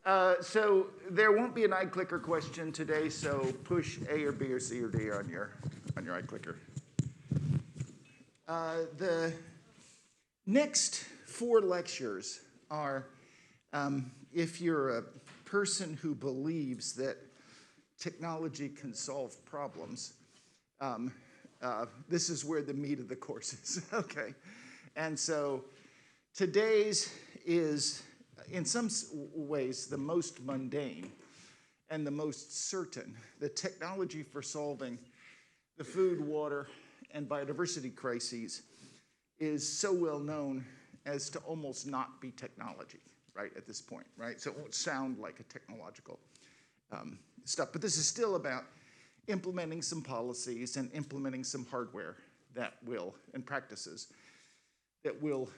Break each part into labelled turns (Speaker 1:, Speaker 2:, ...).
Speaker 1: So there won't be an iClicker question today, so push A or B or C or D on your iClicker. The next 4 lectures are, if you're a person who believes that technology can solve problems, this is where the meat of the course is, okay? And so today's is, in some ways, the most mundane and the most certain. The technology for solving the food, water, and biodiversity crises is so well known as to almost not be technology, right, at this point, right? So it won't sound like a technological stuff. But this is still about implementing some policies and implementing some hardware that will, and practices, that will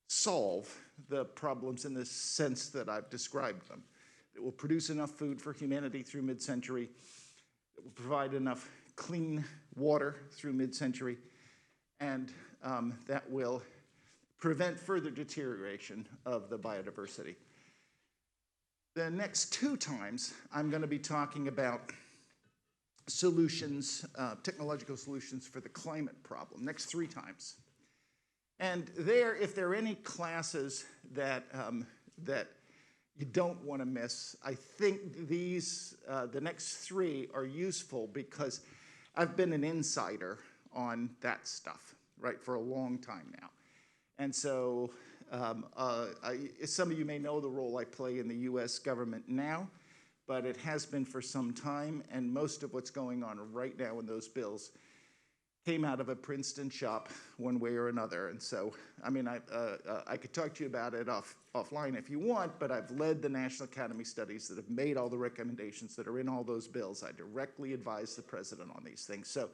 Speaker 1: solve the problems in the sense that I've described them. That will produce enough food for humanity through mid-century, that will provide enough clean water through mid-century, and that will prevent further deterioration of the biodiversity. The next 2 times, I'm going to be talking about solutions, technological solutions for the climate problem, next 3 times. And there, if there are any classes that, that you don't want to miss, I think these, the next 3 are useful because I've been an insider on that stuff, right, for a long time now. And so some of you may know the role I play in the US government now, but it has been for some time, and most of what's going on right now in those bills came out of a Princeton shop one way or another. And so, I mean, I could talk to you about it offline if you want, but I've led the National Academy studies that have made all the recommendations that are in all those bills. I directly advise the president on these things. So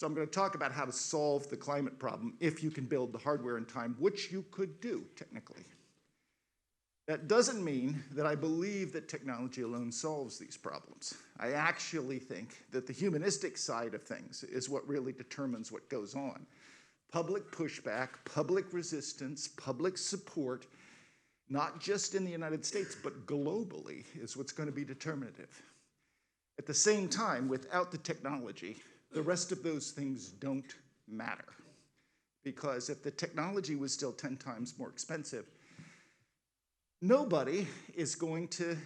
Speaker 1: I'm going to talk about how to solve the climate problem if you can build the hardware in time, which you could do technically. That doesn't mean that I believe that technology alone solves these problems. I actually think that the humanistic side of things is what really determines what goes on. Public pushback, public resistance, public support, not just in the United States, but globally, is what's going to be determinative. At the same time, without the technology, the rest of those things don't matter. Because if the technology was still 10 times more expensive, nobody is going to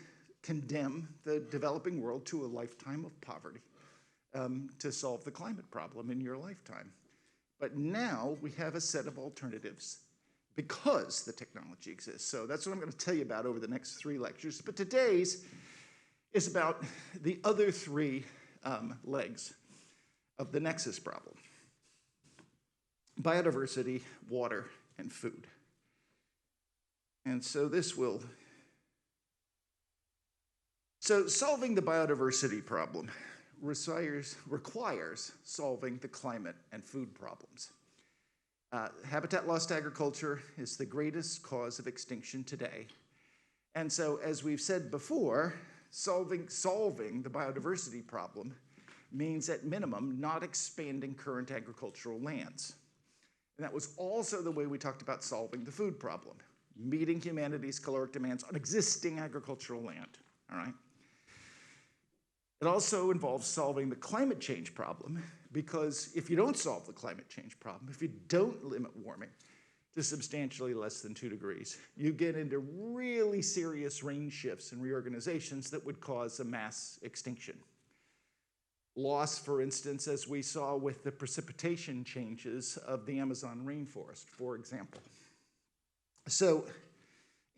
Speaker 1: condemn the developing world to a lifetime of poverty to solve the climate problem in your lifetime. But now we have a set of alternatives because the technology exists. So that's what I'm going to tell you about over the next 3 lectures. But today's is about the other 3 legs of the nexus problem: biodiversity, water, and food. And so solving the biodiversity problem requires solving the climate and food problems. Habitat loss to agriculture is the greatest cause of extinction today. And so, as we've said before, solving the biodiversity problem means, at minimum, not expanding current agricultural lands. And that was also the way we talked about solving the food problem: meeting humanity's caloric demands on existing agricultural land, all right? It also involves solving the climate change problem, because if you don't solve the climate change problem, if you don't limit warming to substantially less than 2 degrees, you get into really serious range shifts and reorganizations that would cause a mass extinction. Loss, for instance, as we saw with the precipitation changes of the Amazon rainforest, for example. So,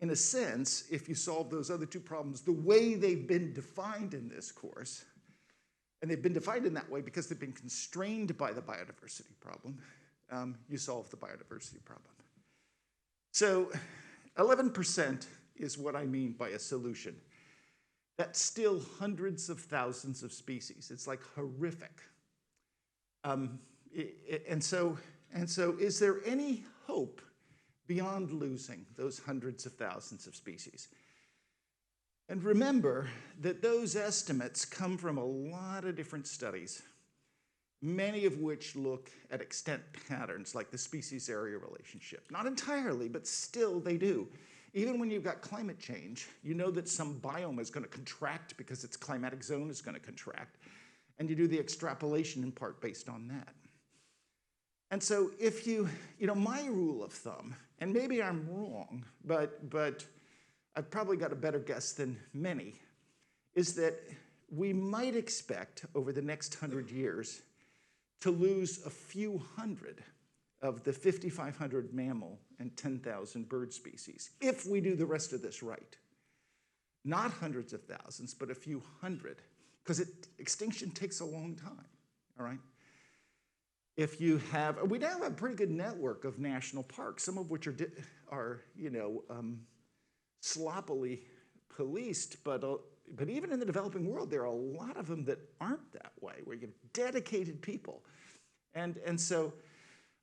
Speaker 1: in a sense, if you solve those other 2 problems the way they've been defined in this course, and they've been defined in that way because they've been constrained by the biodiversity problem, you solve the biodiversity problem. So 11% is what I mean by a solution. That's still hundreds of thousands of species. It's like horrific. And so is there any hope beyond losing those hundreds of thousands of species? And remember that those estimates come from a lot of different studies, many of which look at extent patterns like the species-area relationship. Not entirely, but still they do. Even when you've got climate change, you know that some biome is going to contract because its climatic zone is going to contract. And you do the extrapolation in part based on that. And so if my rule of thumb, and maybe I'm wrong, but I've probably got a better guess than many, is that we might expect over the next 100 years to lose a few hundred of the 5,500 mammal and 10,000 bird species, if we do the rest of this right. Not hundreds of thousands, but a few hundred, because extinction takes a long time, all right? We now have a pretty good network of national parks, some of which are sloppily policed, but even in the developing world, there are a lot of them that aren't that way, where you have dedicated people. And so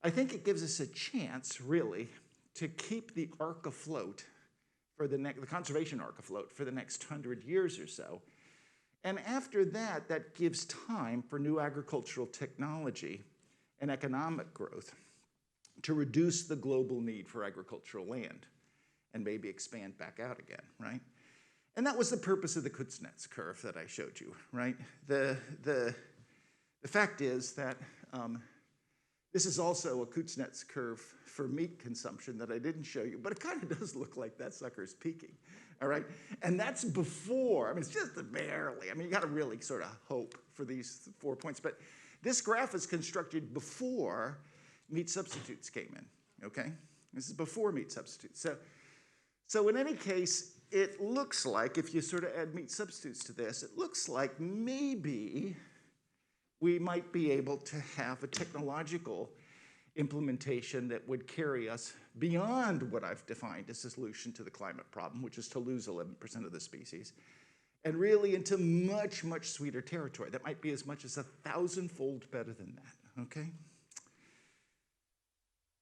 Speaker 1: I think it gives us a chance, really, to keep the arc afloat the conservation arc afloat for the next 100 years or so. And after that, that gives time for new agricultural technology and economic growth to reduce the global need for agricultural land and maybe expand back out again, right? And that was the purpose of the Kutznets curve that I showed you, right? The fact is that this is also a Kutznets curve for meat consumption that I didn't show you, but it kind of does look like that sucker's peaking, all right? And that's before, it's just barely. You got to really sort of hope for these 4 points, but this graph is constructed before meat substitutes came in, okay? This is before meat substitutes. So in any case, it looks like, if you sort of add meat substitutes to this, it looks like maybe we might be able to have a technological implementation that would carry us beyond what I've defined as a solution to the climate problem, which is to lose 11% of the species, and really into much, much sweeter territory. That might be as much as 1,000-fold better than that, okay?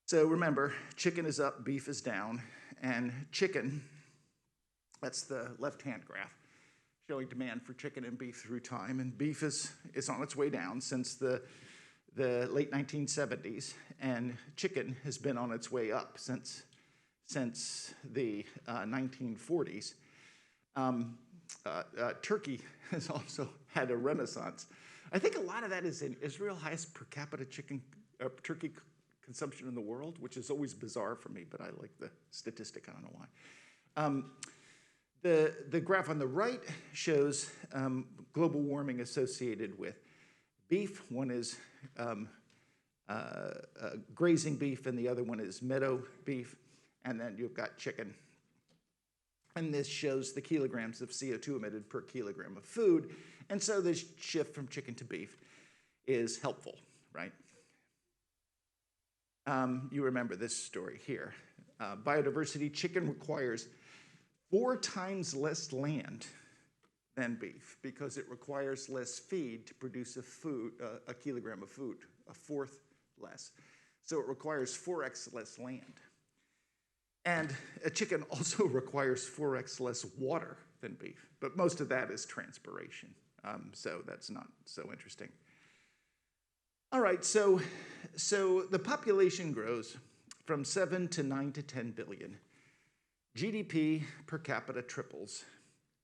Speaker 1: So remember, chicken is up, beef is down, and chicken, that's the left-hand graph, showing demand for chicken and beef through time, and beef is on its way down since the late 1970s, and chicken has been on its way up since the 1940s. Turkey has also had a renaissance. I think a lot of that is in Israel, highest per capita turkey consumption in the world, which is always bizarre for me, but I like the statistic, I don't know why. The graph on the right shows global warming associated with beef. One is grazing beef, and the other one is meadow beef, and then you've got chicken. And this shows the kilograms of CO2 emitted per kilogram of food, and so this shift from chicken to beef is helpful, right? You remember this story here. Biodiversity, chicken requires 4 times less land than beef because it requires less feed to produce a kilogram of food, a fourth less. So it requires 4x less land. And a chicken also requires 4x less water than beef, but most of that is transpiration, so that's not so interesting. All right, so the population grows from 7 to 9 to 10 billion. GDP per capita triples.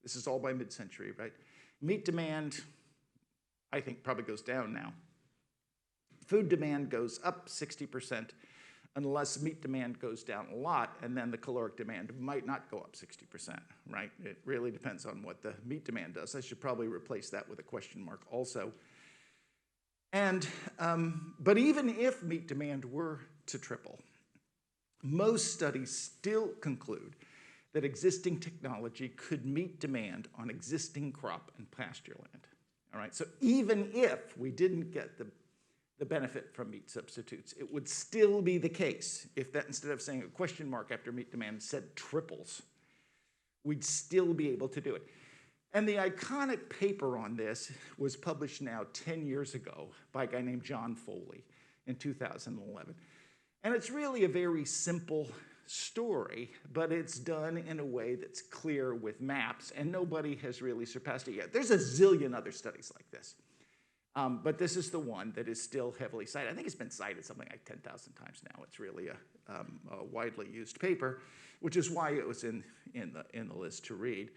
Speaker 1: This is all by mid-century, right? Meat demand, I think, probably goes down now. Food demand goes up 60%, unless meat demand goes down a lot, and then the caloric demand might not go up 60%, right? It really depends on what the meat demand does. I should probably replace that with a question mark also. And, but even if meat demand were to triple, most studies still conclude that existing technology could meet demand on existing crop and pasture land, all right? So even if we didn't get the benefit from meat substitutes, it would still be the case if that, instead of saying a question mark after meat demand, said triples, we'd still be able to do it. And the iconic paper on this was published now 10 years ago by a guy named John Foley in 2011. And it's really a very simple story, but it's done in a way that's clear with maps, and nobody has really surpassed it yet. There's a zillion other studies like this. But this is the one that is still heavily cited. I think it's been cited something like 10,000 times now. It's really a widely used paper. which is why it was in the list to read.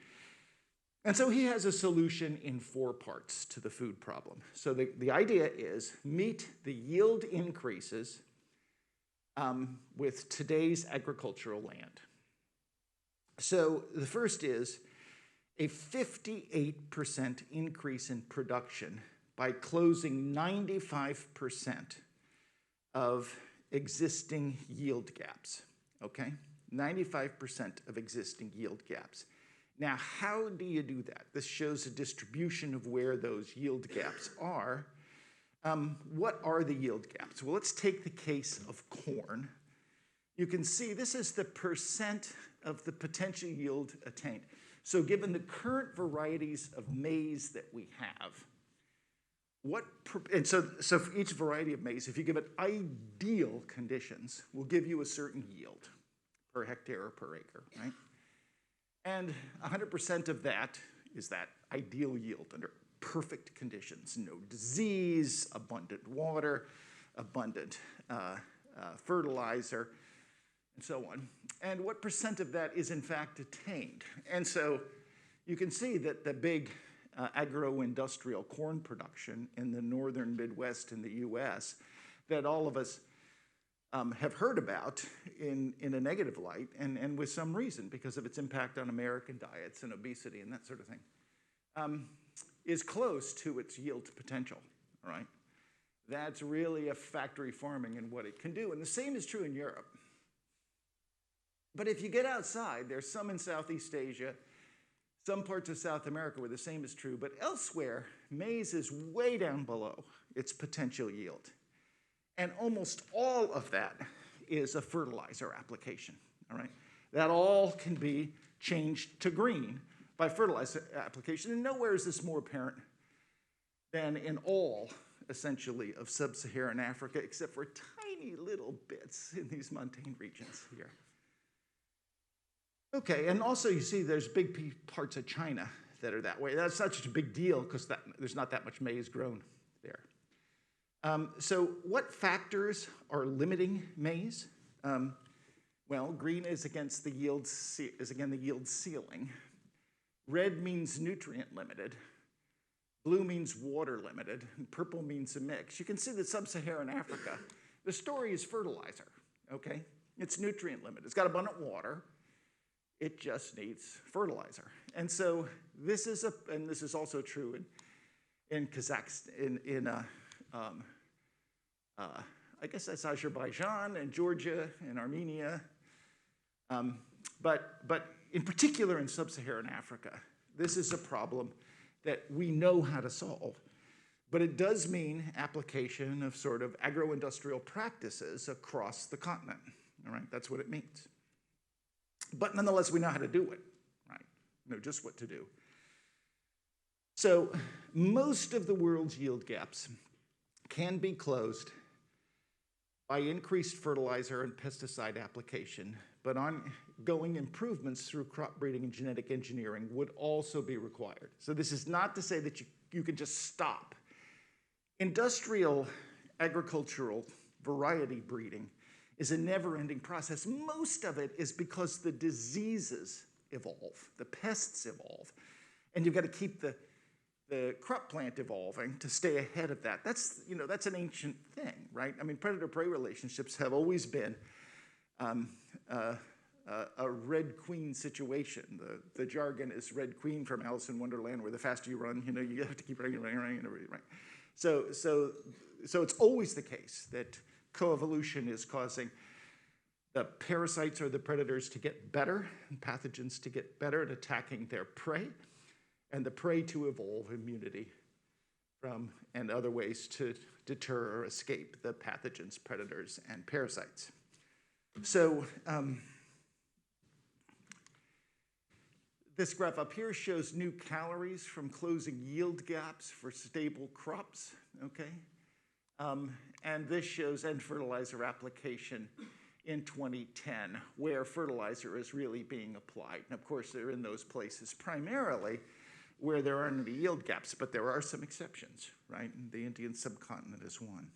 Speaker 1: And so he has a solution in 4 parts to the food problem. So the idea is meet the yield increases with today's agricultural land. So the first is a 58% increase in production by closing 95% of existing yield gaps, okay? 95% of existing yield gaps. Now, how do you do that? This shows a distribution of where those yield gaps are. What are the yield gaps? Well, let's take the case of corn. You can see this is the percent of the potential yield attained. So given the current varieties of maize that we have, so for each variety of maize, if you give it ideal conditions, will give you a certain yield per hectare or per acre, right? And 100% of that is that ideal yield under perfect conditions, no disease, abundant water, abundant fertilizer, and so on. And what percent of that is in fact attained? And so you can see that the big agro-industrial corn production in the northern Midwest in the US that all of us have heard about in a negative light, and with some reason because of its impact on American diets and obesity and that sort of thing, is close to its yield potential, all right? That's really a factory farming and what it can do, and the same is true in Europe. But if you get outside, there's some in Southeast Asia, some parts of South America where the same is true, but elsewhere, maize is way down below its potential yield. And almost all of that is a fertilizer application, all right? That all can be changed to green by fertilizer application. And nowhere is this more apparent than in all, essentially, of sub-Saharan Africa, except for tiny little bits in these montane regions here. Okay, and also you see there's big parts of China that are that way. That's not such a big deal because there's not that much maize grown there. So what factors are limiting maize? Well, green is against the yield again the yield ceiling. Red means nutrient limited. Blue means water limited. And purple means a mix. You can see that sub-Saharan Africa, the story is fertilizer, okay? It's nutrient limited. It's got abundant water. It just needs fertilizer. And so this is and this is also true in Kazakhstan, I guess that's Azerbaijan and Georgia and Armenia, but in particular in sub-Saharan Africa, this is a problem that we know how to solve. But it does mean application of sort of agro-industrial practices across the continent, all right? That's what it means. But nonetheless, we know how to do it, right? We know just what to do. So most of the world's yield gaps can be closed by increased fertilizer and pesticide application, but ongoing improvements through crop breeding and genetic engineering would also be required. So this is not to say that you can just stop. Industrial agricultural variety breeding is a never-ending process. Most of it is because the diseases evolve, the pests evolve, and you've got to keep the crop plant evolving to stay ahead of that. That's an ancient thing, right? I mean, predator-prey relationships have always been a red queen situation. The jargon is red queen from Alice in Wonderland, where the faster you run, you have to keep running, right? So it's always the case that coevolution is causing the parasites or the predators to get better, and pathogens to get better at attacking their prey, and the prey to evolve immunity from and other ways to deter or escape the pathogens, predators, and parasites. So this graph up here shows new calories from closing yield gaps for stable crops, okay? And this shows end fertilizer application in 2010, where fertilizer is really being applied. And of course, they're in those places primarily where there aren't any yield gaps, but there are some exceptions, right? And the Indian subcontinent is one.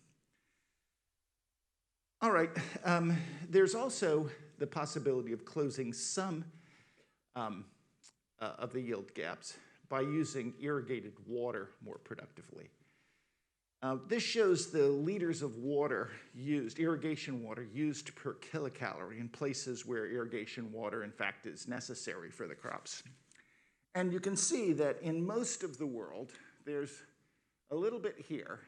Speaker 1: All right, there's also the possibility of closing some of the yield gaps by using irrigated water more productively. This shows the liters of water used, irrigation water used per kilocalorie in places where irrigation water, in fact, is necessary for the crops. And you can see that in most of the world, there's a little bit here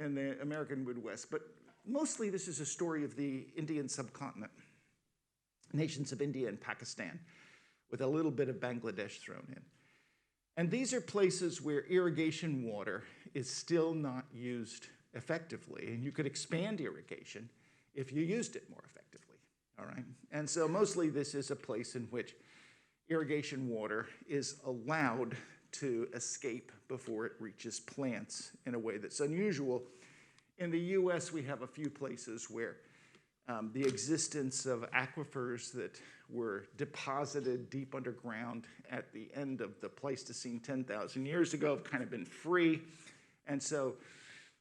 Speaker 1: in the American Midwest, but mostly this is a story of the Indian subcontinent, nations of India and Pakistan, with a little bit of Bangladesh thrown in. And these are places where irrigation water is still not used effectively, and you could expand irrigation if you used it more effectively, all right? And so mostly this is a place in which irrigation water is allowed to escape before it reaches plants in a way that's unusual. In the US, we have a few places where the existence of aquifers that were deposited deep underground at the end of the Pleistocene 10,000 years ago have kind of been free, and so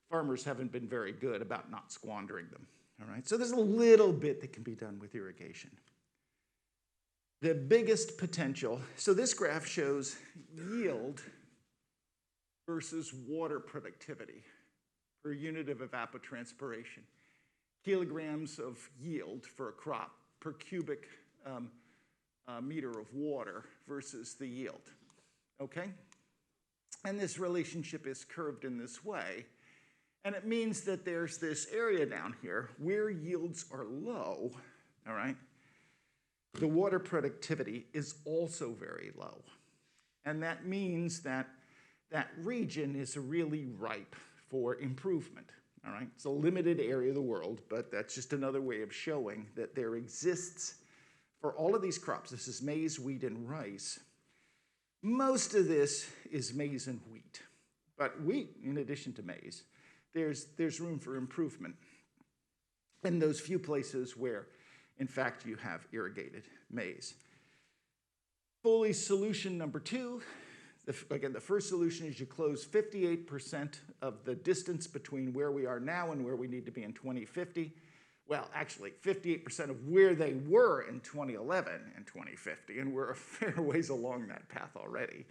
Speaker 1: farmers haven't been very good about not squandering them, all right? So there's a little bit that can be done with irrigation. The biggest potential, so this graph shows yield versus water productivity per unit of evapotranspiration. Kilograms of yield for a crop per cubic meter of water versus the yield, okay? And this relationship is curved in this way, and it means that there's this area down here where yields are low, all right? The water productivity is also very low, and that means that that region is really ripe for improvement. All right, it's a limited area of the world, but that's just another way of showing that there exists, for all of these crops, this is maize, wheat, and rice. Most of this is maize and wheat, but wheat, in addition to maize, there's room for improvement in those few places where, in fact, you have irrigated maize. Foley's solution number 2. Again, the first solution is you close 58% of the distance between where we are now and where we need to be in 2050. Well, actually, 58% of where they were in 2011 and 2050, and we're a fair ways along that path already.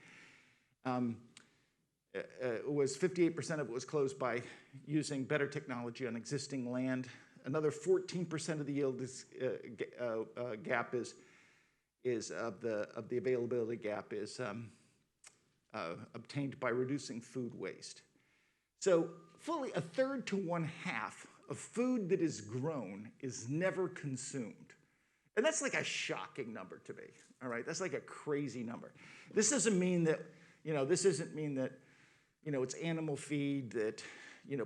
Speaker 1: It was 58% of it was closed by using better technology on existing land. Another 14% of the yield gap is of the availability gap is obtained by reducing food waste. So fully a third to 1/2 of food that is grown is never consumed. And that's like a shocking number to me, all right? That's like a crazy number. This doesn't mean that, it's animal feed that,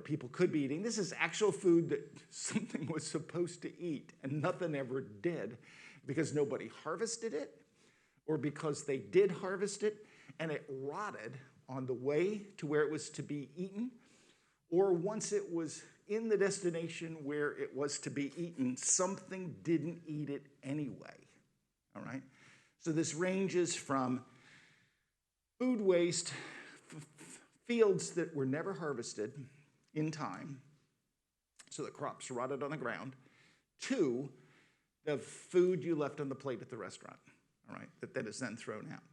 Speaker 1: people could be eating. This is actual food that something was supposed to eat and nothing ever did because nobody harvested it, or because they did harvest it and it rotted on the way to where it was to be eaten, or once it was in the destination where it was to be eaten, something didn't eat it anyway, all right? So this ranges from food waste, fields that were never harvested in time, so the crops rotted on the ground, to the food you left on the plate at the restaurant, all right, that is then thrown out.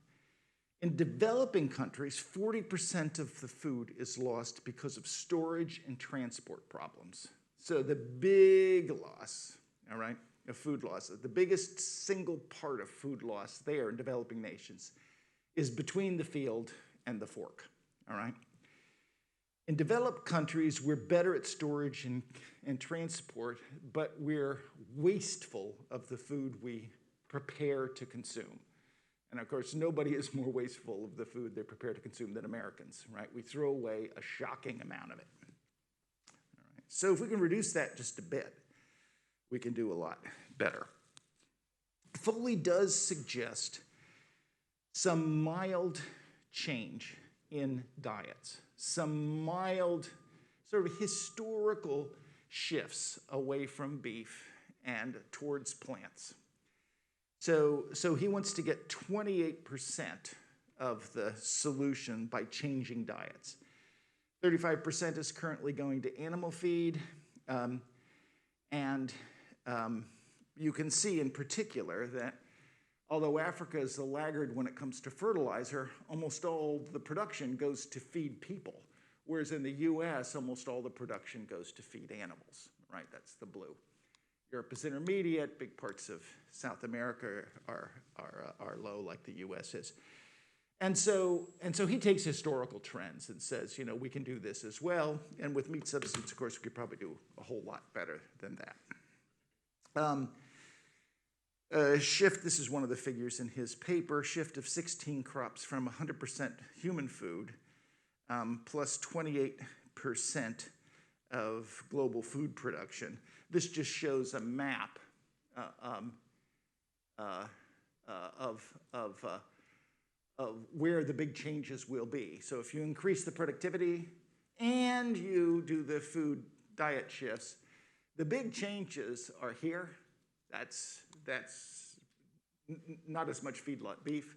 Speaker 1: In developing countries, 40% of the food is lost because of storage and transport problems. So the big loss, all right, of food loss, the biggest single part of food loss there in developing nations is between the field and the fork, all right? In developed countries, we're better at storage and transport, but we're wasteful of the food we prepare to consume. And of course, nobody is more wasteful of the food they prepare to consume than Americans, right? We throw away a shocking amount of it. All right. So if we can reduce that just a bit, we can do a lot better. Foley does suggest some mild change in diets, some mild sort of historical shifts away from beef and towards plants. So he wants to get 28% of the solution by changing diets. 35% is currently going to animal feed, you can see in particular that although Africa is the laggard when it comes to fertilizer, almost all the production goes to feed people, whereas in the US, almost all the production goes to feed animals, right? That's the blue. Europe is intermediate, big parts of South America are low like the US is. And so he takes historical trends and says, you know, we can do this as well. And with meat substitutes, of course, we could probably do a whole lot better than that. Shift, this is one of the figures in his paper, shift of 16 crops from 100% human food plus 28% of global food production. This just shows a map of where the big changes will be. So if you increase the productivity and you do the food diet shifts, the big changes are here. That's not as much feedlot beef.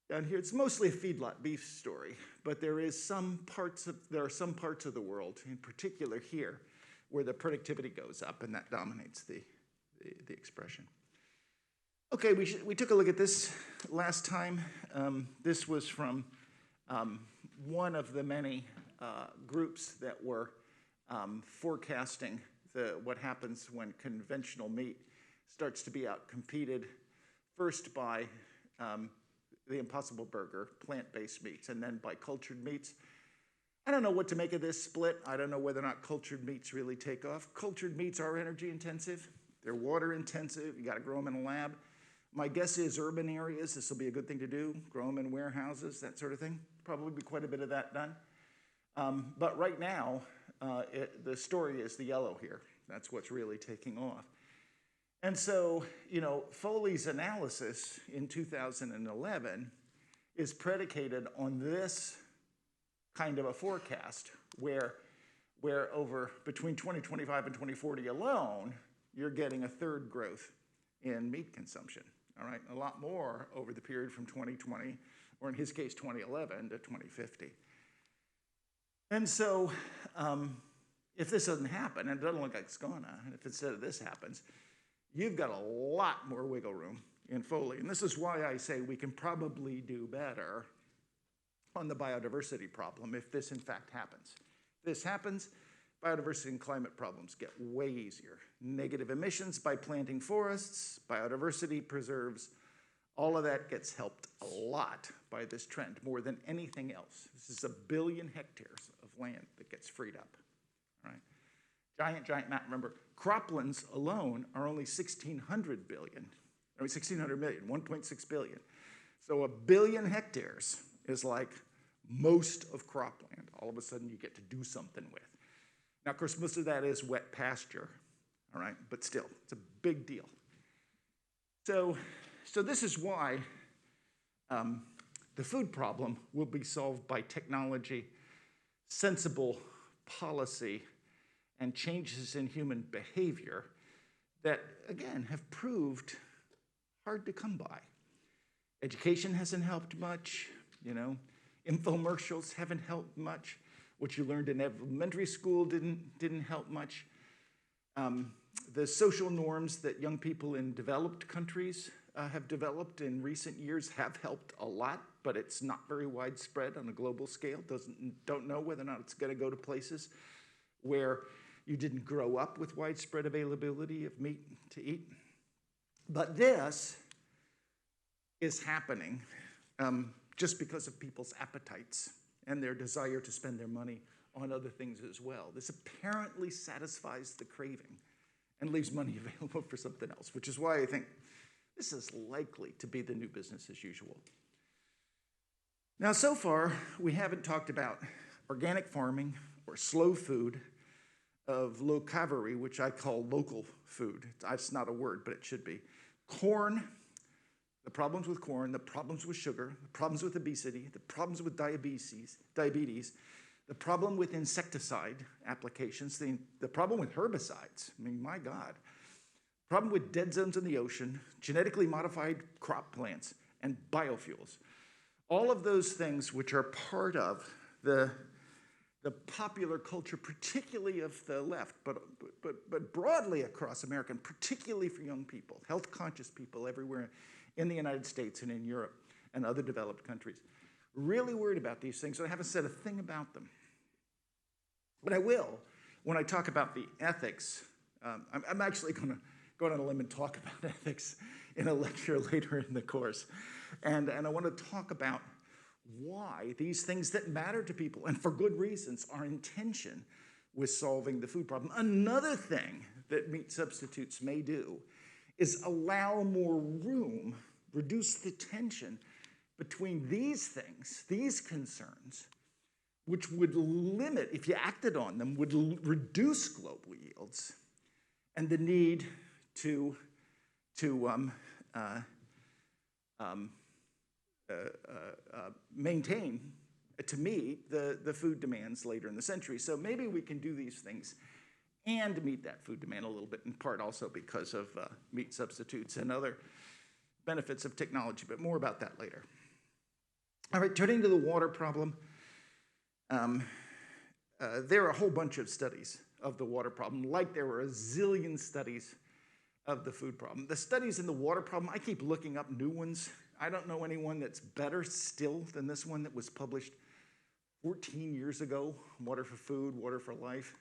Speaker 1: Down here, it's mostly a feedlot beef story, but there are some parts of the world, in particular here, where the productivity goes up, and that dominates the expression. Okay, we took a look at this last time. This was from one of the many groups that were forecasting what happens when conventional meat starts to be outcompeted, first by the Impossible Burger, plant-based meats, and then by cultured meats. I don't know what to make of this split. I don't know whether or not cultured meats really take off. Cultured meats are energy intensive. They're water intensive. You got to grow them in a lab. My guess is urban areas, this will be a good thing to do, grow them in warehouses, that sort of thing. Probably be quite a bit of that done. But right now, the story is the yellow here. That's what's really taking off. And so, you know, Foley's analysis in 2011 is predicated on this kind of a forecast where over between 2025 and 2040 alone, you're getting a third growth in meat consumption, all right? A lot more over the period from 2020, or in his case, 2011 to 2050. And so if this doesn't happen, and it doesn't look like it's gonna, and if instead of this happens, you've got a lot more wiggle room in Foley. And this is why I say we can probably do better on the biodiversity problem if this in fact happens. If this happens, biodiversity and climate problems get way easier. Negative emissions by planting forests, biodiversity preserves, all of that gets helped a lot by this trend, more than anything else. This is 1 billion hectares of land that gets freed up, right? Giant map. Remember, croplands alone are only 1,600 million, 1.6 billion. So 1 billion hectares is like most of cropland. All of a sudden you get to do something with. Now, of course, most of that is wet pasture, all right? But still, it's a big deal. So this is why the food problem will be solved by technology, sensible policy, and changes in human behavior that, again, have proved hard to come by. Education hasn't helped much, you know. Infomercials haven't helped much. What you learned in elementary school didn't help much. The social norms that young people in developed countries have developed in recent years have helped a lot, but it's not very widespread on a global scale. Don't know whether or not it's going to go to places where you didn't grow up with widespread availability of meat to eat. But this is happening just because of people's appetites and their desire to spend their money on other things as well. This apparently satisfies the craving and leaves money available for something else, which is why I think this is likely to be the new business as usual. Now, so far, we haven't talked about organic farming or slow food, of locavary, which I call local food. It's not a word, but it should be. Corn, the problems with corn, the problems with sugar, the problems with obesity, the problems with diabetes, the problem with insecticide applications, the problem with herbicides. I mean, my God. Problem with dead zones in the ocean, genetically modified crop plants, and biofuels. All of those things which are part of the the popular culture, particularly of the left, but broadly across America, and particularly for young people, health-conscious people everywhere in the United States and in Europe and other developed countries, really worried about these things, so I haven't said a thing about them. But I will when I talk about the ethics. I'm actually going to go on a limb and talk about ethics in a lecture later in the course. And I want to talk about why these things that matter to people, and for good reasons, are in tension with solving the food problem. Another thing that meat substitutes may do is allow more room, reduce the tension between these things, these concerns, which would limit, if you acted on them, would reduce global yields, and the need to maintain, to meet the food demands later in the century. So maybe we can do these things and meet that food demand a little bit, in part also because of meat substitutes and other benefits of technology, but more about that later. All right, turning to the water problem, there are a whole bunch of studies of the water problem, like there were a zillion studies of the food problem. The studies in the water problem, I keep looking up new ones. I don't know anyone that's better still than this one that was published 14 years ago, Water for Food, Water for Life.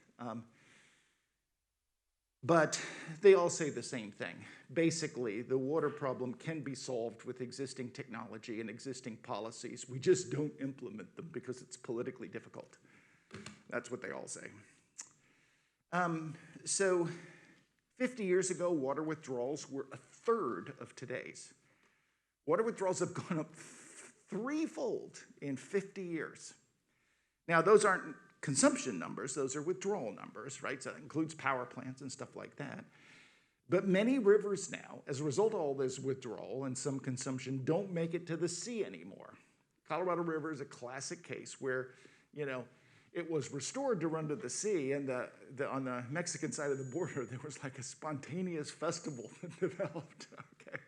Speaker 1: But they all say the same thing. Basically, the water problem can be solved with existing technology and existing policies. We just don't implement them because it's politically difficult. That's what they all say. So 50 years ago, water withdrawals were a third of today's. Water withdrawals have gone up threefold in 50 years. Now, those aren't consumption numbers, those are withdrawal numbers, right? So that includes power plants and stuff like that. But many rivers now, as a result of all this withdrawal and some consumption, don't make it to the sea anymore. Colorado River is a classic case where, it was restored to run to the sea, and on the Mexican side of the border, there was like a spontaneous festival that developed, okay?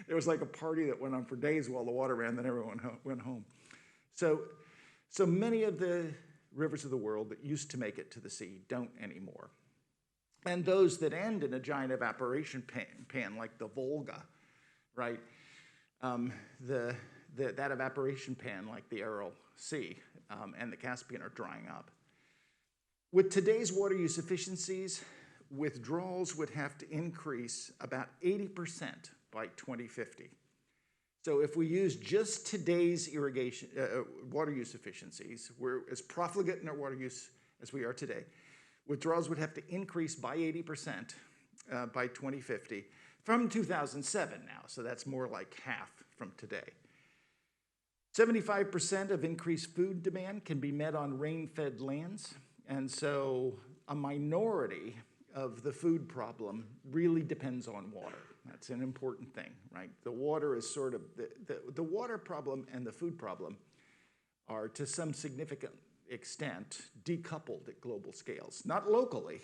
Speaker 1: There was like a party that went on for days while the water ran, then everyone went home. So many of the rivers of the world that used to make it to the sea don't anymore. And those that end in a giant evaporation pan like the Volga, right? That evaporation pan like the Aral Sea and the Caspian are drying up. With today's water use efficiencies, withdrawals would have to increase about 80% by 2050. So if we use just today's irrigation, water use efficiencies, we're as profligate in our water use as we are today. Withdrawals would have to increase by 80% by 2050 from 2007 now, so that's more like half from today. 75% of increased food demand can be met on rain-fed lands, and so a minority of the food problem really depends on water. That's an important thing, right? The water is sort of, the water problem and the food problem are to some significant extent decoupled at global scales. Not locally,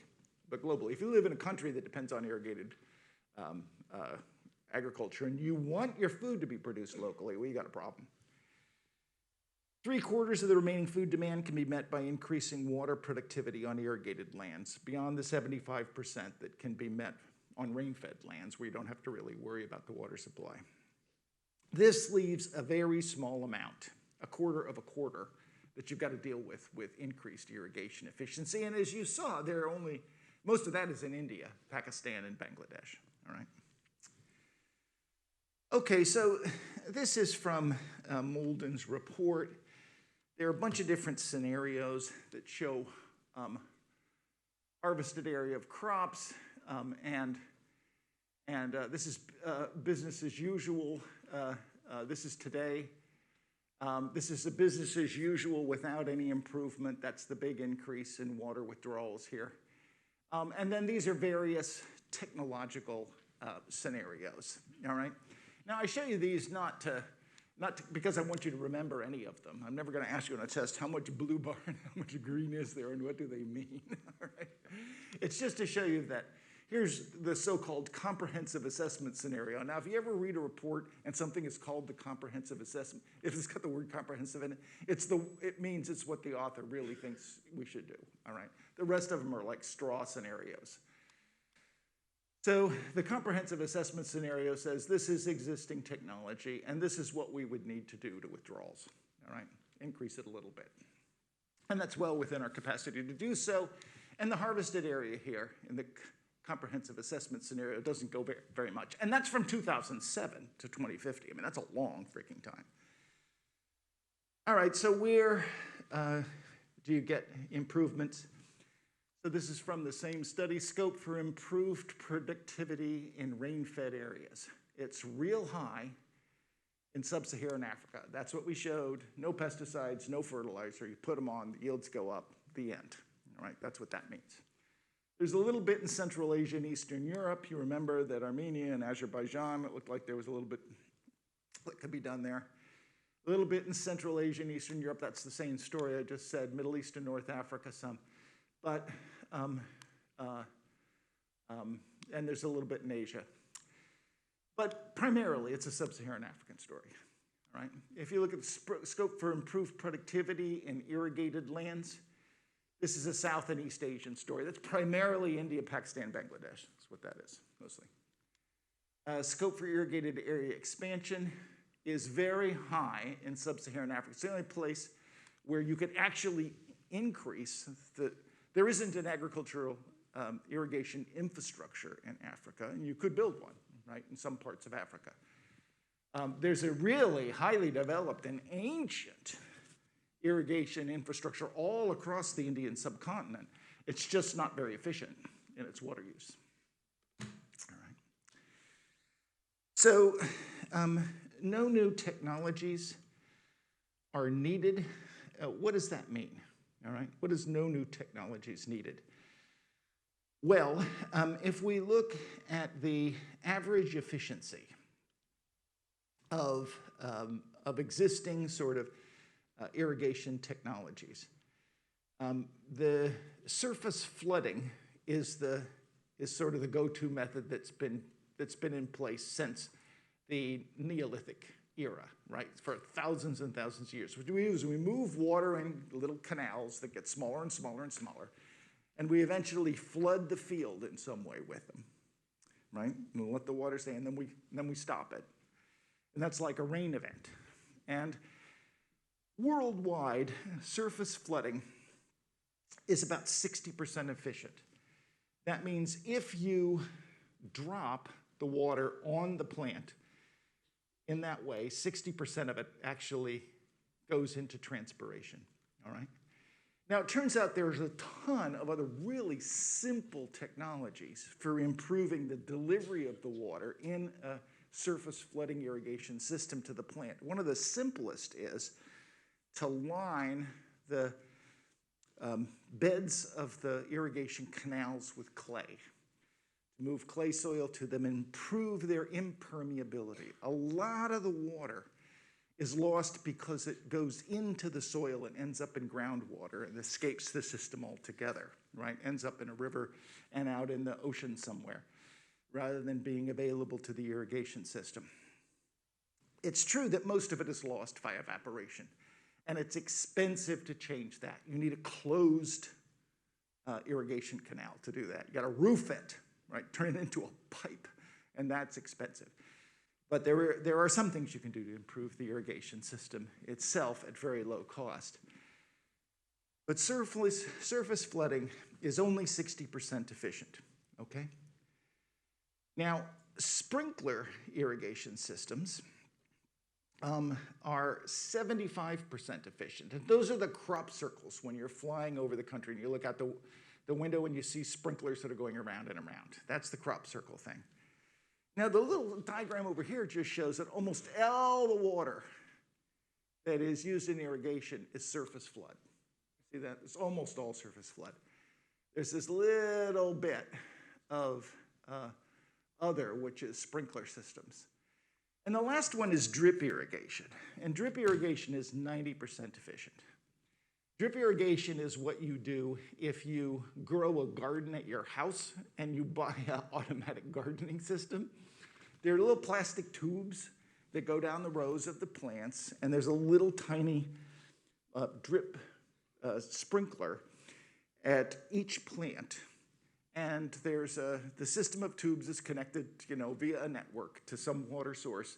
Speaker 1: but globally. If you live in a country that depends on irrigated agriculture and you want your food to be produced locally, well, you got a problem. 3/4 of the remaining food demand can be met by increasing water productivity on irrigated lands, beyond the 75% that can be met on rain-fed lands where you don't have to really worry about the water supply. This leaves a very small amount, 1/4 of a quarter, that you've got to deal with increased irrigation efficiency. And as you saw, most of that is in India, Pakistan, and Bangladesh, all right? Okay, so this is from Molden's report. There are a bunch of different scenarios that show harvested area of crops, and this is business as usual. This is today. This is a business as usual without any improvement. That's the big increase in water withdrawals here. And then these are various technological scenarios, all right? Now, I show you these not because I want you to remember any of them. I'm never going to ask you on a test how much blue bar and how much green is there and what do they mean, all right? It's just to show you that Here's the so-called comprehensive assessment scenario. Now, if you ever read a report and something is called the comprehensive assessment, if it's got the word comprehensive in it, it means it's what the author really thinks we should do, all right? The rest of them are like straw scenarios. So the comprehensive assessment scenario says this is existing technology, and this is what we would need to do to withdrawals, all right? Increase it a little bit. And that's well within our capacity to do so. And the harvested area here in the comprehensive assessment scenario doesn't go very much. And that's from 2007 to 2050. I mean, that's a long freaking time. All right, so where do you get improvements? So this is from the same study, Scope for Improved Productivity in Rain-Fed Areas. It's real high in sub-Saharan Africa. That's what we showed. No pesticides, no fertilizer. You put them on, the yields go up, the end. All right, that's what that means. There's a little bit in Central Asia and Eastern Europe. You remember that Armenia and Azerbaijan, it looked like there was a little bit that could be done there. A little bit in Central Asia and Eastern Europe. That's the same story I just said. Middle East and North Africa, some. But, and there's a little bit in Asia. But primarily, it's a sub-Saharan African story, all right? If you look at the scope for improved productivity in irrigated lands, this is a South and East Asian story. That's primarily India, Pakistan, Bangladesh. That's what that is, mostly. Scope for irrigated area expansion is very high in sub-Saharan Africa. It's the only place where you could actually increase there isn't an agricultural irrigation infrastructure in Africa, and you could build one, right, in some parts of Africa. There's a really highly developed and ancient irrigation infrastructure all across the Indian subcontinent. It's just not very efficient in its water use. All right. So no new technologies are needed. What does that mean? All right. What does no new technologies needed? Well, if we look at the average efficiency of existing sort of irrigation technologies, the surface flooding is sort of the go-to method that's been in place since the Neolithic era, right? For thousands and thousands of years. What we do is we move water in little canals that get smaller and smaller and smaller, and we eventually flood the field in some way with them, right? And we'll let the water stay, and then we stop it. And that's like a rain event. And worldwide, surface flooding is about 60% efficient. That means if you drop the water on the plant in that way, 60% of it actually goes into transpiration, all right? Now, it turns out there's a ton of other really simple technologies for improving the delivery of the water in a surface flooding irrigation system to the plant. One of the simplest is to line the beds of the irrigation canals with clay. Move clay soil to them and improve their impermeability. A lot of the water is lost because it goes into the soil and ends up in groundwater and escapes the system altogether, right? Ends up in a river and out in the ocean somewhere, rather than being available to the irrigation system. It's true that most of it is lost by evaporation, and it's expensive to change that. You need a closed irrigation canal to do that. You got to roof it, right? Turn it into a pipe, and that's expensive. But there are some things you can do to improve the irrigation system itself at very low cost. But surface flooding is only 60% efficient, okay? Now, sprinkler irrigation systems are 75% efficient. And those are the crop circles when you're flying over the country and you look out the window and you see sprinklers that are going around and around. That's the crop circle thing. Now, the little diagram over here just shows that almost all the water that is used in irrigation is surface flood. See that? It's almost all surface flood. There's this little bit of other, which is sprinkler systems. And the last one is drip irrigation. And drip irrigation is 90% efficient. Drip irrigation is what you do if you grow a garden at your house and you buy an automatic gardening system. They're little plastic tubes that go down the rows of the plants, and there's a little tiny drip sprinkler at each plant. And there's the system of tubes is connected, via a network to some water source.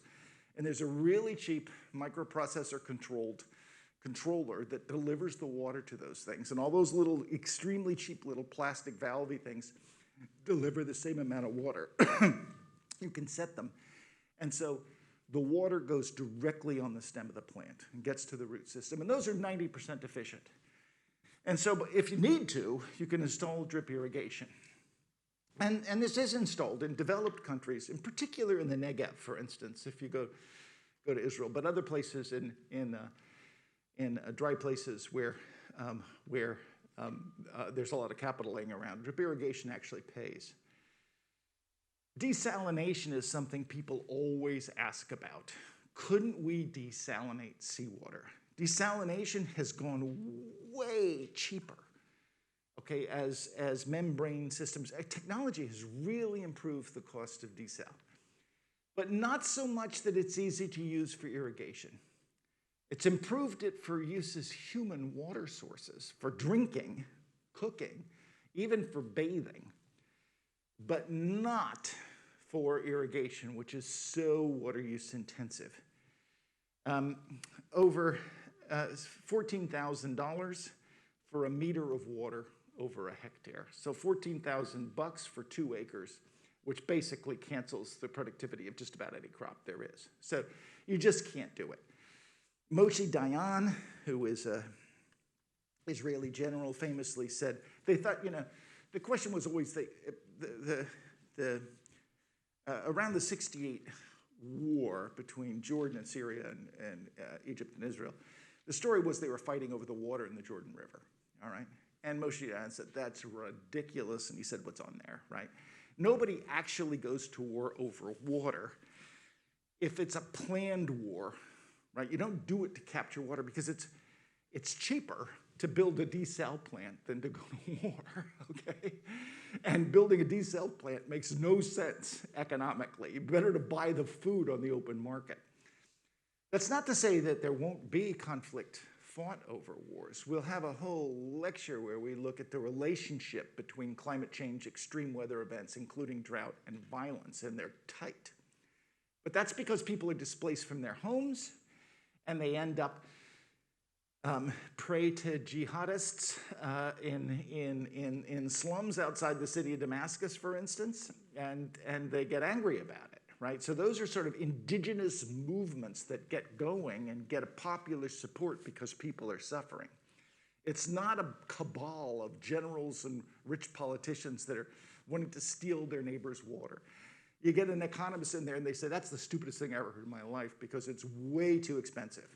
Speaker 1: And there's a really cheap microprocessor controller that delivers the water to those things. And all those little, extremely cheap little plastic valvey things deliver the same amount of water. You can set them. And so the water goes directly on the stem of the plant and gets to the root system. And those are 90% efficient. And so if you need to, you can install drip irrigation. And this is installed in developed countries, in particular in the Negev, for instance, if you go to Israel, but other places in dry places where there's a lot of capital laying around. Drip irrigation actually pays. Desalination is something people always ask about. Couldn't we desalinate seawater? Desalination has gone way cheaper, okay, as membrane systems. Technology has really improved the cost of desal, but not so much that it's easy to use for irrigation. It's improved it for use as human water sources, for drinking, cooking, even for bathing, but not for irrigation, which is so water use intensive. Over $14,000 for a meter of water over a hectare. So $14,000 for 2 acres, which basically cancels the productivity of just about any crop there is. So you just can't do it. Moshe Dayan, who is an Israeli general, famously said, they thought, the question was always around the 68 war between Jordan and Syria and Egypt and Israel, the story was they were fighting over the water in the Jordan River, all right? And Moshe Dayan said, that's ridiculous, and he said, what's on there, right? Nobody actually goes to war over water if it's a planned war, right? You don't do it to capture water because it's cheaper to build a desal plant than to go to war, okay? And building a desal plant makes no sense economically. Better to buy the food on the open market. That's not to say that there won't be conflict fought over wars. We'll have a whole lecture where we look at the relationship between climate change, extreme weather events, including drought and violence, and they're tight. But that's because people are displaced from their homes, and they end up prey to jihadists in slums outside the city of Damascus, for instance, and they get angry about it, right? So those are sort of indigenous movements that get going and get a popular support because people are suffering. It's not a cabal of generals and rich politicians that are wanting to steal their neighbor's water. You get an economist in there and they say, that's the stupidest thing I ever heard in my life because it's way too expensive.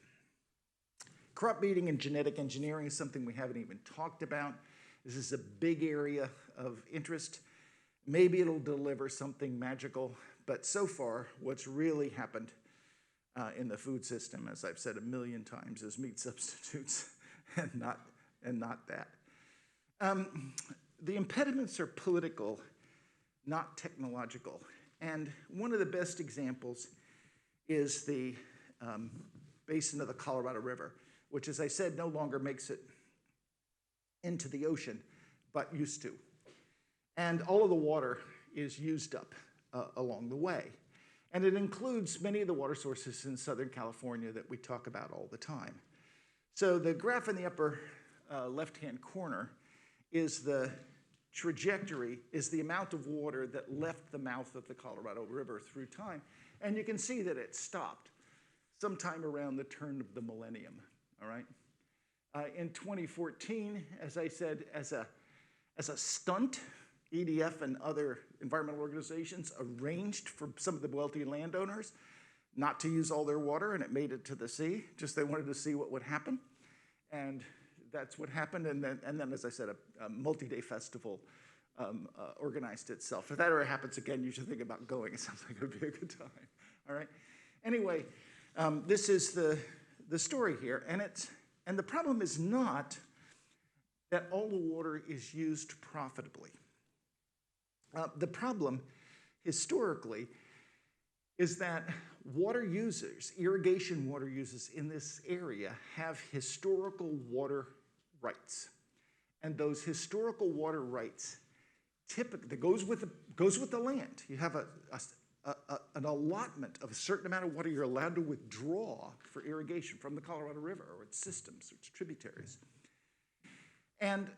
Speaker 1: Crop breeding and genetic engineering is something we haven't even talked about. This is a big area of interest. Maybe it'll deliver something magical, but so far, what's really happened in the food system, as I've said a million times, is meat substitutes and not that. The impediments are political, not technological. And one of the best examples is the basin of the Colorado River, which, as I said, no longer makes it into the ocean, but used to. And all of the water is used up along the way. And it includes many of the water sources in Southern California that we talk about all the time. So the graph in the upper left-hand corner is the trajectory, is the amount of water that left the mouth of the Colorado River through time. And you can see that it stopped sometime around the turn of the millennium. All right. In 2014, as I said, as a stunt, EDF and other environmental organizations arranged for some of the wealthy landowners not to use all their water, and it made it to the sea. Just they wanted to see what would happen, and that's what happened. And then, as I said, a multi-day festival organized itself. If that ever happens again, you should think about going. It sounds like it would be a good time. All right. Anyway, this is the story here, and the problem is not that all the water is used profitably. The problem, historically, is that water users, irrigation water users in this area have historical water rights. And those historical water rights typically, that goes with the land. You have an allotment of a certain amount of water you're allowed to withdraw for irrigation from the Colorado River or its systems, or its tributaries. And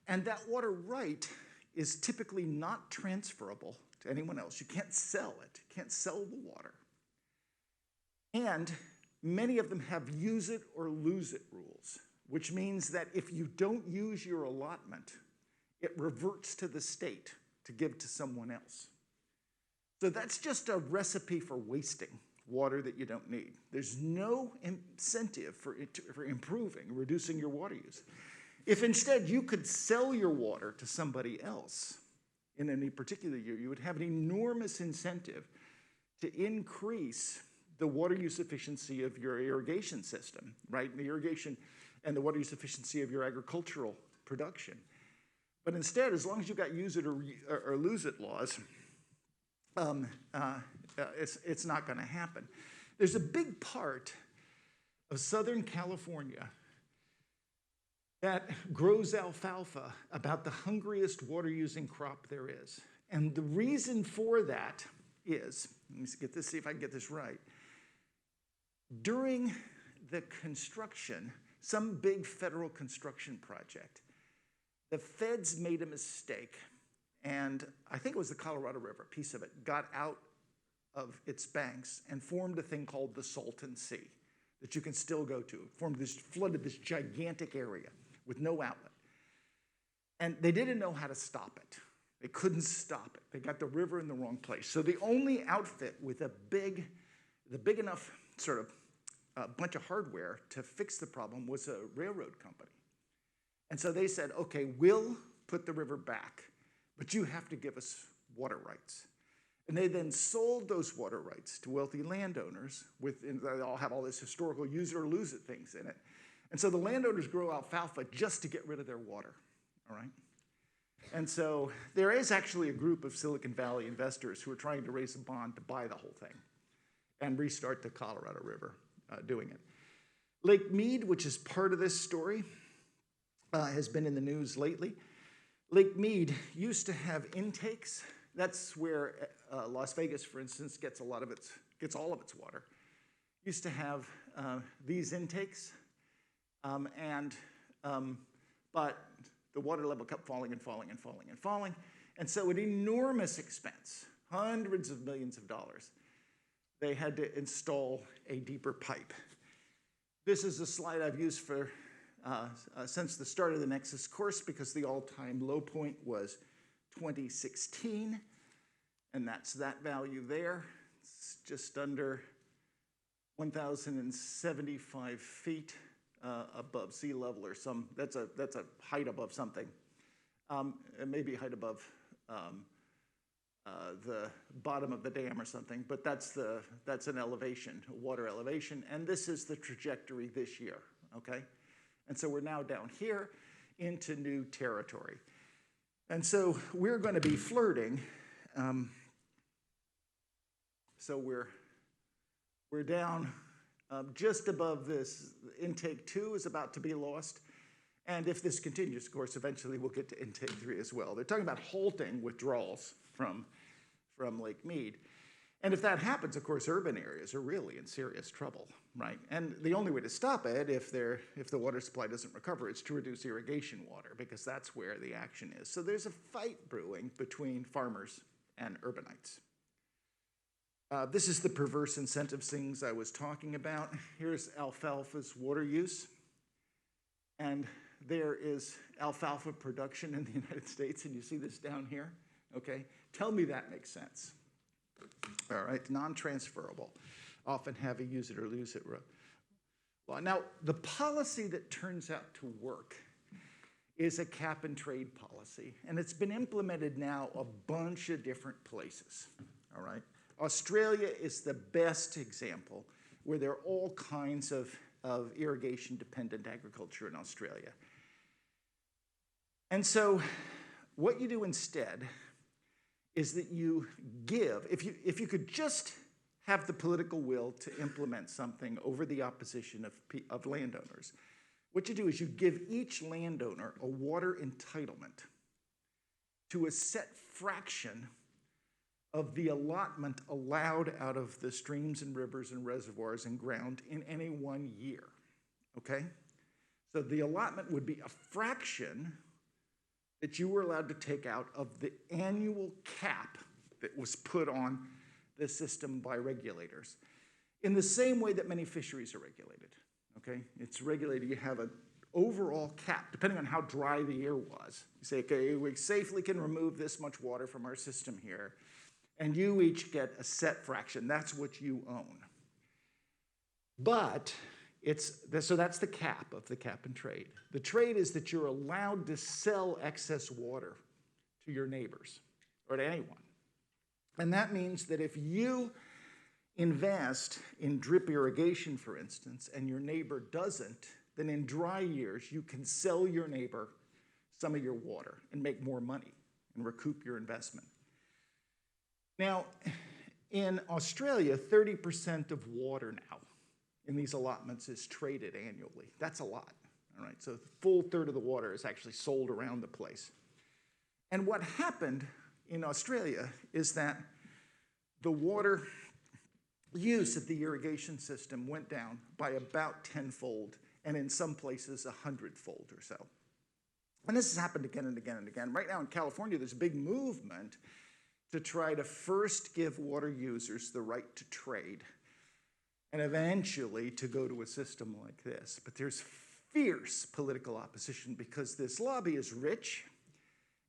Speaker 1: that water right is typically not transferable to anyone else. You can't sell it. You can't sell the water. And many of them have use it or lose it rules, which means that if you don't use your allotment, it reverts to the state to give to someone else. So that's just a recipe for wasting water that you don't need. There's no incentive for improving, reducing your water use. If instead you could sell your water to somebody else in any particular year, you would have an enormous incentive to increase the water use efficiency of your irrigation system, right? The irrigation and the water use efficiency of your agricultural production. But instead, as long as you've got use it or lose it laws, it's not going to happen. There's a big part of Southern California that grows alfalfa, about the hungriest water-using crop there is. And the reason for that is, let me get this, see if I can get this right. During the construction, some big federal construction project, the feds made a mistake, and I think it was the Colorado River, a piece of it, got out of its banks and formed a thing called the Salton Sea that you can still go to. It flooded this gigantic area with no outlet. And they didn't know how to stop it. They couldn't stop it. They got the river in the wrong place. So the only outfit with the big enough sort of bunch of hardware to fix the problem was a railroad company. And so they said, okay, we'll put the river back, but you have to give us water rights. And they then sold those water rights to wealthy landowners, and they all have all this historical use it or lose it things in it. And so the landowners grow alfalfa just to get rid of their water, all right? And so there is actually a group of Silicon Valley investors who are trying to raise a bond to buy the whole thing and restart the Colorado River doing it. Lake Mead, which is part of this story, has been in the news lately. Lake Mead used to have intakes. That's where Las Vegas, for instance, gets all of its water. Used to have these intakes, but the water level kept falling and falling and falling and falling, and so at enormous expense, hundreds of millions of dollars, they had to install a deeper pipe. This is a slide I've used for since the start of the Nexus course because the all-time low point was 2016, and that's that value there. It's just under 1,075 feet above sea level, or that's a height above something. It may be height above the bottom of the dam or something, but that's an elevation, a water elevation, and this is the trajectory this year, okay? And so we're now down here into new territory. And so we're going to be flirting. So we're down just above this. Intake 2 is about to be lost. And if this continues, of course, eventually we'll get to intake 3 as well. They're talking about halting withdrawals from Lake Mead. And if that happens, of course, urban areas are really in serious trouble, right? And the only way to stop it, if the water supply doesn't recover, is to reduce irrigation water, because that's where the action is. So there's a fight brewing between farmers and urbanites. This is the perverse incentives things I was talking about. Here's alfalfa's water use. And there is alfalfa production in the United States, and you see this down here, okay? Tell me that makes sense. All right, non-transferable. Often have a use it or lose it law. Now, the policy that turns out to work is a cap and trade policy, and it's been implemented now a bunch of different places, all right? Australia is the best example, where there are all kinds of irrigation-dependent agriculture in Australia. And so what you do instead is that you give, if you could just have the political will to implement something over the opposition of landowners, what you do is you give each landowner a water entitlement to a set fraction of the allotment allowed out of the streams and rivers and reservoirs and ground in any one year, okay? So the allotment would be a fraction that you were allowed to take out of the annual cap that was put on the system by regulators. In the same way that many fisheries are regulated, okay? It's regulated, you have an overall cap, depending on how dry the year was. You say, okay, we safely can remove this much water from our system here, and you each get a set fraction. That's what you own. But so that's the cap of the cap and trade. The trade is that you're allowed to sell excess water to your neighbors or to anyone. And that means that if you invest in drip irrigation, for instance, and your neighbor doesn't, then in dry years, you can sell your neighbor some of your water and make more money and recoup your investment. Now, in Australia, 30% of water now in these allotments is traded annually. That's a lot, all right? So a full third of the water is actually sold around the place. And what happened in Australia is that the water use of the irrigation system went down by about tenfold, and in some places 100-fold or so. And this has happened again and again and again. Right now in California, there's a big movement to try to first give water users the right to trade, and eventually to go to a system like this. But there's fierce political opposition because this lobby is rich,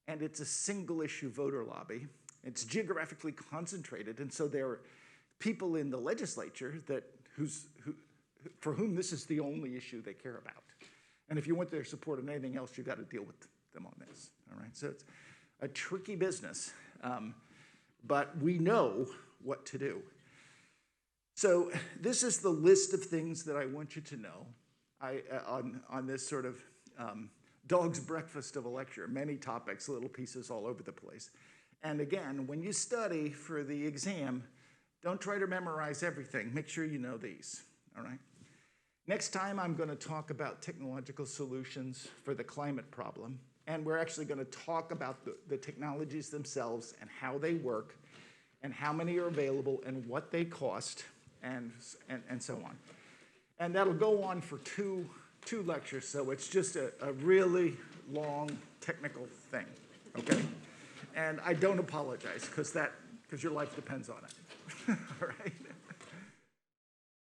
Speaker 1: and it's a single-issue voter lobby. It's geographically concentrated, and so there are people in the legislature for whom this is the only issue they care about. And if you want their support on anything else, you've got to deal with them on this, all right? So it's a tricky business, but we know what to do. So this is the list of things that I want you to know on this sort of dog's breakfast of a lecture, many topics, little pieces all over the place. And again, when you study for the exam, don't try to memorize everything. Make sure you know these, all right? Next time, I'm going to talk about technological solutions for the climate problem, and we're actually going to talk about the technologies themselves and how they work and how many are available and what they cost and so on. And that'll go on for two lectures, so it's just a really long technical thing, okay? And I don't apologize because your life depends on it, all right?